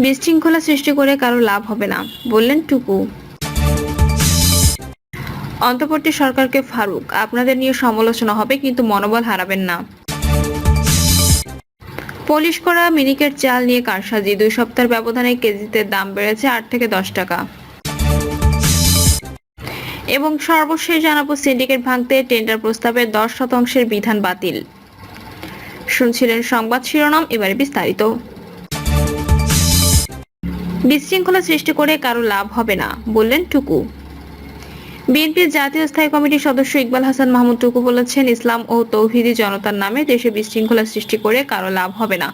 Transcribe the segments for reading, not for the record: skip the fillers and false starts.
বিশৃঙ্খলা সৃষ্টি করে কারো লাভ হবে না, বললেন টুকু। অন্তর্বর্তী সরকারকে ফারুক, আপনাদের নিয়ে সমালোচনা হবে কিন্তু মনোবল হারাবেন না। পলিশ করা মিনিকেট চাল নিয়ে কারসাজি, 2 সপ্তাহের ব্যবধানে কেজিতে দাম বেড়েছে 8 থেকে 10 টাকা। এবং সর্বশেষ জানাবো, সিন্ডিকেট ভাঙতে টেন্ডার প্রস্তাবে 10% বিধান বাতিল। শুনছিলেন সংবাদ শিরোনাম, এবারে বিস্তারিত। বিশৃঙ্খলা সৃষ্টি করে কারো লাভ হবে না, বললেন টুকু। বিএনপির জাতীয় স্থায়ী কমিটির সদস্য ইকবাল হাসান মাহমুদ টুকু বলেছেন, ইসলাম ও তৌহিদি জনতার নামে দেশে বিশৃঙ্খলা সৃষ্টি করে কারো লাভ হবে না,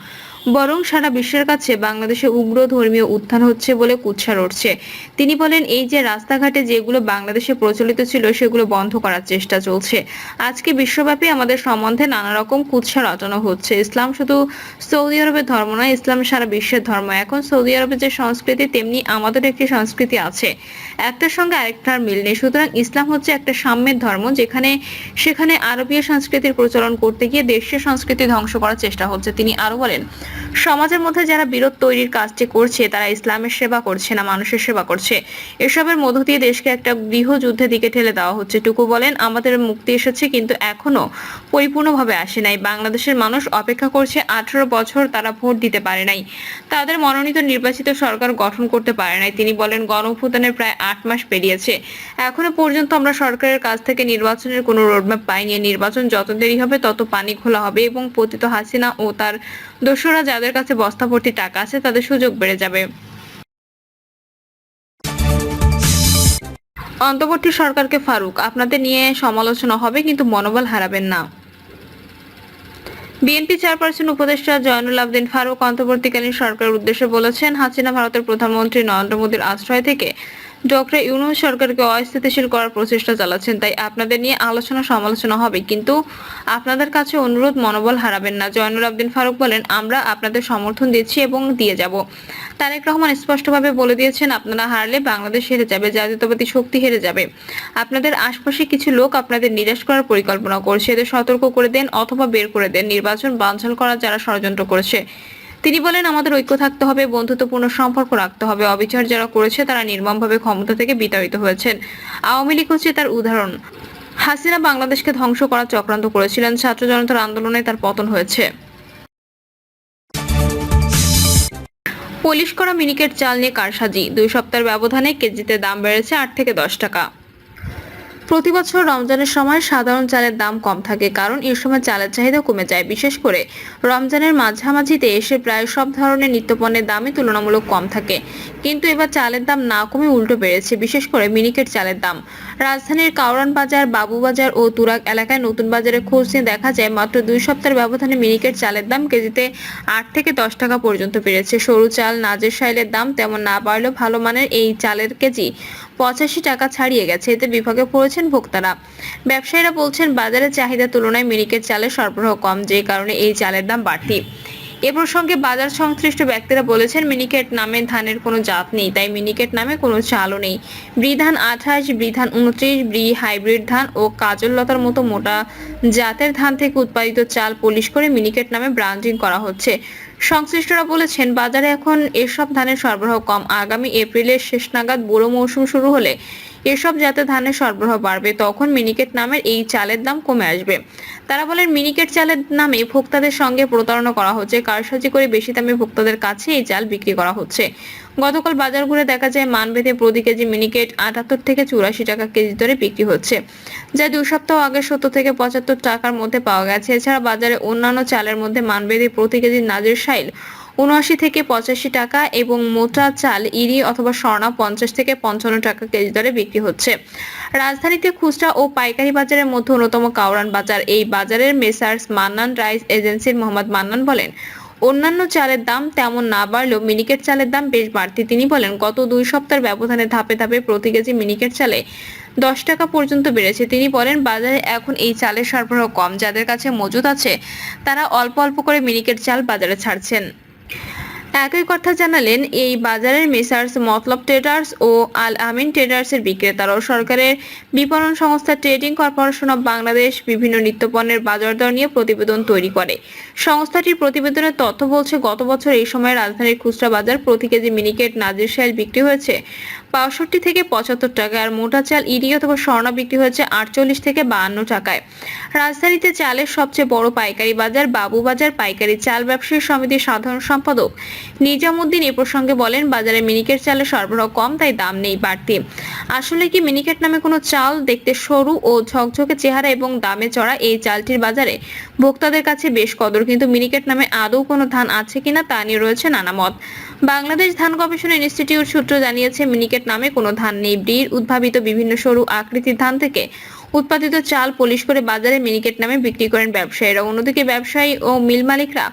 বরং সারা বিশ্বের কাছে বাংলাদেশে উগ্র ধর্মীয় উত্থান হচ্ছে বলে কুৎসা উঠছে। তিনি বলেন, এই যে রাস্তাঘাটে যেগুলো বাংলাদেশে প্রচলিত ছিল সেগুলো বন্ধ করার চেষ্টা চলছে। আজকে বিশ্বব্যাপী আমাদের সম্বন্ধে নানা রকম কুৎসা রটানো হচ্ছে। ইসলাম শুধু সৌদি আরবের ধর্ম নয়, ইসলাম সারা বিশ্বের ধর্ম। এখন সৌদি আরবের যে সংস্কৃতি, তেমনি আমাদের একটি সংস্কৃতি আছে, একটার সঙ্গে আরেকটার মিল নেই। সুতরাং ইসলাম হচ্ছে একটা সাম্যের ধর্ম, সেখানে আরবীয় সংস্কৃতির প্রচলন করতে গিয়ে দেশীয় সংস্কৃতি ধ্বংস করার চেষ্টা হচ্ছে। তিনি আরো বলেন, সমাজের মধ্যে যারা বিরোধ তৈরির কাজটি করছে তারা ইসলামের সেবা করছে না, মানুষের সেবা করছে। এসবের মধ্য দিয়ে দেশকে একটা গৃহযুদ্ধের দিকে ঠেলে দেওয়া হচ্ছে। টুকু বলেন, আমাদের মুক্তি এসেছে কিন্তু এখনো পরিপূর্ণভাবে আসে নাই। বাংলাদেশের মানুষ অপেক্ষা করছে 18 বছর, তারা ভোট দিতে পারে নাই, তাদের মনোনীত নির্বাচিত সরকার গঠন করতে পারে নাই। তিনি বলেন, গণঅভ্যুত্থানের প্রায় 8 মাস পেরিয়েছে, এখনো পর্যন্ত আমরা সরকারের কাছ থেকে নির্বাচনের কোনো রোডম্যাপ পাইনি। নির্বাচন যত দেরি হবে তত পানি খোলা হবে এবং পতিত হাসিনা ও তার দোসররা যাদের কাছে বস্তা ভর্তি টাকা আছে তাদের সুযোগ বেড়ে যাবে। অন্তর্বর্তী সরকারকে ফারুক, আপনাদের নিয়ে সমালোচনা হবে কিন্তু মনোবল হারাবেন না। বিএনপি চেয়ারপারসন উপদেষ্টা জয়নুল আবেদিন ফারুক অন্তর্বর্তীকালীন সরকারের উদ্দেশ্যে বলেছেন, হাসিনা ভারতের প্রধানমন্ত্রী নরেন্দ্র মোদীর আশ্রয় থেকে ডক্টর ইউনূস সরকারকে অস্থিতিশীল করার প্রচেষ্টা চালাচ্ছেন। তাই আপনাদের নিয়ে আলোচনা সমালোচনা হবে কিন্তু আপনাদের কাছে অনুরোধ, মনোবল হারাবেন না। জয়নুল আবেদিন ফারুক বলেন, আমরা আপনাদের সমর্থন দিচ্ছি এবং দিয়ে যাব। তারেক রহমান স্পষ্টভাবে বলে দিয়েছেন, আপনারা হারলে বাংলাদেশ হেরে যাবে, জাতীয়তাবাদী শক্তি হেরে যাবে। আপনাদের আশপাশে কিছু লোক আপনাদের নিরাশ করার পরিকল্পনা করছে, এদের সতর্ক করে দেন অথবা বের করে দেন। নির্বাচন বানচাল করার যারা ষড়যন্ত্র করেছে। তিনি বলেন, আমাদের ঐক্য থাকতে হবে, বন্ধুত্বপূর্ণ সম্পর্ক রাখতে হবে। অবিচার যারা করেছে তারা নির্মমভাবে ক্ষমতা থেকে বিতাড়িত হয়েছেন। আওয়ামী লীগ হচ্ছে তার উদাহরণ। হাসিনা বাংলাদেশকে ধ্বংস করার চক্রান্ত করেছিলেন, ছাত্র জনতার আন্দোলনে তার পতন হয়েছে। পলিশ করা মিনিকেট চাল নিয়ে কারসাজি, 2 সপ্তাহের ব্যবধানে কেজিতে দাম বেড়েছে 8 থেকে 10 টাকা। প্রতি বছর রমজানের সময় সাধারণ চালের দাম কম থাকে, কারণ এই সময় চালের চাহিদা কমে যায়। বিশেষ করে রমজানের মাঝামাঝিতে এসে প্রায় সব ধরনের নিত্যপণ্যের দামই তুলনামূলক কম থাকে। কিন্তু এবার চালের দাম না কমে উল্টো বেড়েছে, বিশেষ করে মিনিকেট চালের দাম। রাজধানীর কাউরান বাজার, বাবুবাজার ও তুরাগ এলাকায় নতুন বাজারে খোঁজ নিয়ে দেখা যায়, মাত্র 2 সপ্তাহের ব্যবধানে মিনিকেট চালের দাম কেজিতে 8 থেকে 10 টাকা পর্যন্ত বেড়েছে। সরু চাল নাজের শাইলের দাম তেমন না বাড়লেও ভালো মানের এই চালের কেজি 85 টাকা ছাড়িয়ে গেছে। এতে বিভাগে পড়েছেন ভোক্তারা। ব্যবসায়ীরা বলছেন, বাজারের চাহিদার তুলনায় মিনিকেট চালের সরবরাহ কম, যে কারণে এই চালের দাম বাড়তি। এ প্রসঙ্গে বাজার সংশ্লিষ্ট ব্যক্তিরা বলেছেন, মিনিকেট নামে ধানের কোনো জাত নেই, তাই মিনিকেট নামে কোনো চালও নেই। ব্রি ধান 28, ব্রি ধান 29, ব্রি হাইব্রিড ধান ও কাজল লতার মতো মোটা জাতের ধান থেকে উৎপাদিত চাল পলিশ করে মিনিকেট নামে ব্র্যান্ডিং করা হচ্ছে। সংশ্লিষ্টরা বলেছেন, বাজারে এখন এসব ধানের সরবরাহ কম। আগামী এপ্রিলের শেষ নাগাদ বোরো মৌসুম শুরু হলে এসব জাতের ধানের সরবরাহ বাড়বে, তখন মিনিকেট নামের এই চালের দাম কমে আসবে। তারা বলেন, মিনিকেট চালের নামে ভোক্তাদের সঙ্গে প্রতারণা করা হচ্ছে, কারসাজি করে বেশি দামে ভোক্তাদের কাছে এই চাল বিক্রি করা হচ্ছে। গতকাল বাজার ঘুরে দেখা যায়, মানভেদে প্রতি কেজি মিনিকেট 78 থেকে 84 টাকা কেজি দরে বিক্রি হচ্ছে, যা 2 সপ্তাহ আগে 70 থেকে 75 টাকার মধ্যে পাওয়া গেছে। এছাড়া বাজারে অন্যান্য চালের মধ্যে মানভেদে প্রতি কেজি নাজের শাইল 79 থেকে 85 টাকা এবং মোটা চাল ইরি অথবা স্বর্ণা 50 থেকে 55 টাকা কেজি দরে বিক্রি হচ্ছে। রাজধানীতে খুচরা ও পাইকারি বাজারের মধ্যে অন্যতম কাউরান বাজার। এই বাজারের মেসার্স মান্নান রাইস এজেন্সির মোহাম্মদ মান্নান বলেন, অন্যান্য চালের দাম তেমন না বাড়লেও মিনিকেট চালের দাম বেশ বাড়তি। তিনি বলেন, গত 2 সপ্তাহের ব্যবধানে ধাপে ধাপে প্রতি কেজি মিনিকেট চালে 10 টাকা পর্যন্ত বেড়েছে। তিনি বলেন, বাজারে এখন এই চালের সরবরাহ কম, যাদের কাছে মজুদ আছে তারা অল্প অল্প করে মিনিকেট চাল বাজারে ছাড়ছেন। একই কথা জানালেন এই বাজারের মেসার্স মতলব ট্রেডার্স ও আল আমিন ট্রেডার্সের বিক্রেতারাও। সরকারের বিপণন সংস্থা ট্রেডিং কর্পোরেশন অব বাংলাদেশ বিভিন্ন নিত্যপণ্যের বাজার দর নিয়ে প্রতিবেদন তৈরি করে। সংস্থাটির প্রতিবেদনের তথ্য বলছে, গত বছর এই সময় রাজধানীর খুচরা বাজার প্রতি কেজি মিনিকেট নাজির শাইল বিক্রি হয়েছে ৬২ থেকে ৭৫ টাকায়, আর মোটা চাল ইডি অথবা স্বর্ণা বিক্রি হয়েছে ৪৮ থেকে ৫২ টাকায়। রাজধানীতে চালের সবচেয়ে বড় পাইকারি বাজার বাবুবাজার পাইকারি চাল ব্যবসায়ী সমিতির সাধারণ সম্পাদক নিজামুদ্দিন এ প্রসঙ্গে বলেন, বাজারে মিনিকেট চালের সরবরাহ কম, তাই দাম নেই বাড়তি। আসলে কি মিনিকেট নামে কোনো চাল? দেখতে সরু ও ঝকঝকে চেহারা এবং দামে চড়া এই চালটির বাজারে ভোক্তাদের কাছে বেশ কদর, কিন্তু মিনিকেট নামে আদৌ কোনো ধান আছে কিনা তা নিয়ে রয়েছে নানা মত। বাংলাদেশ ধান গবেষণা ইনস্টিটিউট সূত্র জানিয়েছে, মিনিকেট নামে কোনো ধান নেই। ব্রির উদ্ভাবিত বিভিন্ন সরু আকৃতির ধান থেকে উৎপাদিত চাল পলিশ করে বাজারে মিনিকেট নামে বিক্রি করেন ব্যবসায়ীরা। অন্যদিকে ব্যবসায়ী ও মিল মালিকরা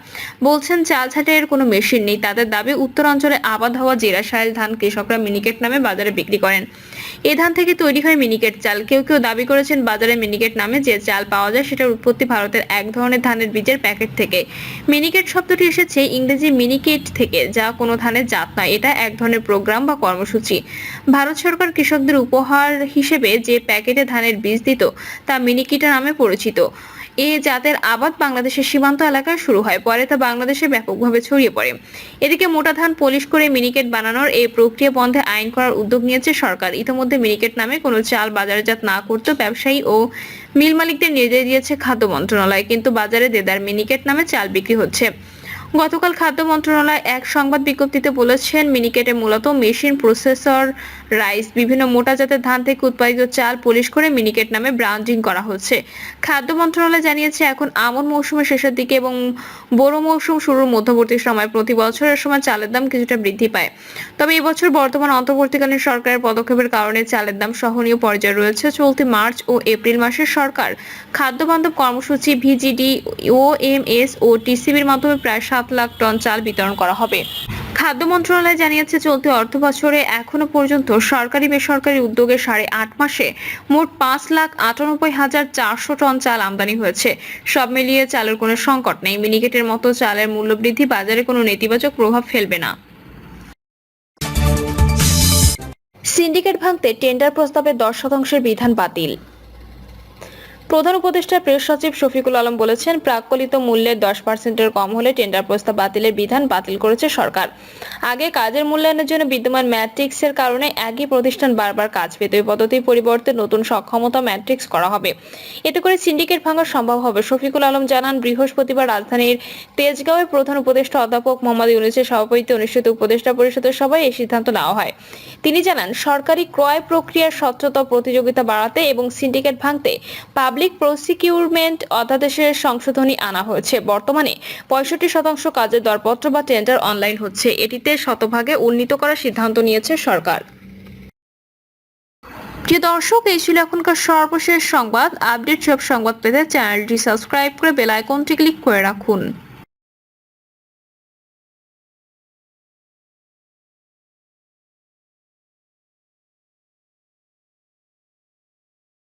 বলছেন, চাল ছাঁটাইয়ের কোনো মেশিন নেই। তাদের দাবি, উত্তরাঞ্চলে আবাদ হওয়া জেরাশাইল ধান কৃষকরা মিনিকেট নামে বাজারে বিক্রি করেন। এ ধান থেকে তৈরি হয় মিনিকেট চাল। কেউ কেউ দাবি করেছেন, বাজারে মিনিকেট নামে যে চাল পাওয়া যায় সেটার উৎপত্তি ভারতের এক ধরনের ধানের বীজের প্যাকেট থেকে। মিনিকেট শব্দটি এসেছে ইংরেজি মিনিকেট থেকে, যা কোনো ধানের জাত নয়। এটা এক ধরনের প্রোগ্রাম বা কর্মসূচি। ভারত সরকার কৃষকদের উপহার হিসেবে যে প্যাকেটে ধানের বীজ দিত তা মিনিকিটা নামে পরিচিত। এ জাতের আবাদ বাংলাদেশের সীমান্ত এলাকায় শুরু হয়, পরে তা বাংলাদেশে ব্যাপকভাবে ছড়িয়ে পড়ে। এদিকে মোটা ধান পলিশ করে মিনিকেট বানানোর এই প্রক্রিয়া বন্ধে আইন করার উদ্যোগ নিয়েছে সরকার। ইতিমধ্যে মিনিকেট নামে কোনো চাল বাজারজাত না করতে ব্যবসায়ী ও মিল মালিকদের নির্দেশ দিয়েছে খাদ্য মন্ত্রণালয়, কিন্তু বাজারে দেদার মিনিকেট নামে চাল বিক্রি হচ্ছে। গতকাল খাদ্য মন্ত্রণালয় এক সংবাদ বিজ্ঞপ্তিতে বলেছেন, মিনিকেটে মূলত মেশিন প্রসেসর রাইস বিভিন্ন মোটা জাতের ধান থেকে উৎপাদিত চাল পলিশ করে মিনিকেট নামে ব্র্যান্ডিং করা হচ্ছে। খাদ্য মন্ত্রণালয় জানিয়েছে, এখন আমন মৌসুমের শেষের দিকে এবং বোরো মৌসুম শুরুর মধ্যবর্তী সময় প্রতি বছরের সময় চালের দাম কিছুটা বৃদ্ধি পায়। তবে এবছর বর্তমান অন্তর্বর্তীকালীন সরকারের পদক্ষেপের কারণে চালের দাম সহনীয় পর্যায়ে রয়েছে। চলতি মার্চ ও এপ্রিল মাসে সরকার খাদ্য বান্ধব কর্মসূচি ভিজিডি ওএমএস ও টিসিবির মাধ্যমে প্রায় ৭ লাখ টন চাল বিতরণ করা হবে। খাদ্য মন্ত্রণালয় জানিয়েছে, চলতি অর্থবছরে এখনো পর্যন্ত সরকারি বেসরকারি উদ্যোগে 8.5 মাসে মোট 5,98,400 টন চাল আমদানি হয়েছে। সব মিলিয়ে চালের কোনো সংকট নেই। মিনিকেটের মতো চালের মূল্য বৃদ্ধি বাজারে কোনো নেতিবাচক প্রভাব ফেলবে না। সিন্ডিকেট ভাঙতে টেন্ডার প্রস্তাবে 10% বিধান বাতিল। প্রধান উপদেষ্টা প্রেস সচিব শফিকুল আলম বলেছেন, প্রাক্কলিত মূল্যের 10%-এর কম হলে টেন্ডার প্রস্তাব বাতিলের বিধান বাতিল করেছে সরকার। আগে কাজের মূল্যায়নের জন্য বিদ্যমান ম্যাট্রিক্সের কারণে একই প্রতিষ্ঠান বারবার কাজ পেত। এই পদ্ধতির পরিবর্তে নতুন সক্ষমতা ম্যাট্রিক্স করা হবে। এতে করে সিন্ডিকেট ভাঙা সম্ভব হবে। শফিকুল আলম জানান, বৃহস্পতিবার রাজধানীর তেজগাঁওয়ে প্রধান উপদেষ্টা অধ্যাপক মোহাম্মদ ইউনূসের সভাপতিত্বে অনুষ্ঠিত উপদেষ্টা পরিষদের সভায় এই সিদ্ধান্ত নেওয়া হয়। তিনি জানান, সরকারি ক্রয় প্রক্রিয়ার স্বচ্ছতা প্রতিযোগিতা বাড়াতে এবং সিন্ডিকেট ভাঙতে পাবলিক প্রসিকিউরমেন্ট অধ্যাদেশের সংশোধনী আনা হয়েছে। বর্তমানে 65% কাজের দরপত্র বা টেন্ডার অনলাইন হচ্ছে। এটিতে শতভাগে উন্নীত করার সিদ্ধান্ত নিয়েছে সরকার। প্রিয় দর্শক, এই ছিল এখনকার সর্বশেষ সংবাদ। আপডেট সব সংবাদ পেতে চ্যানেলটি সাবস্ক্রাইব করে বেল আইকনটি ক্লিক করে রাখুন।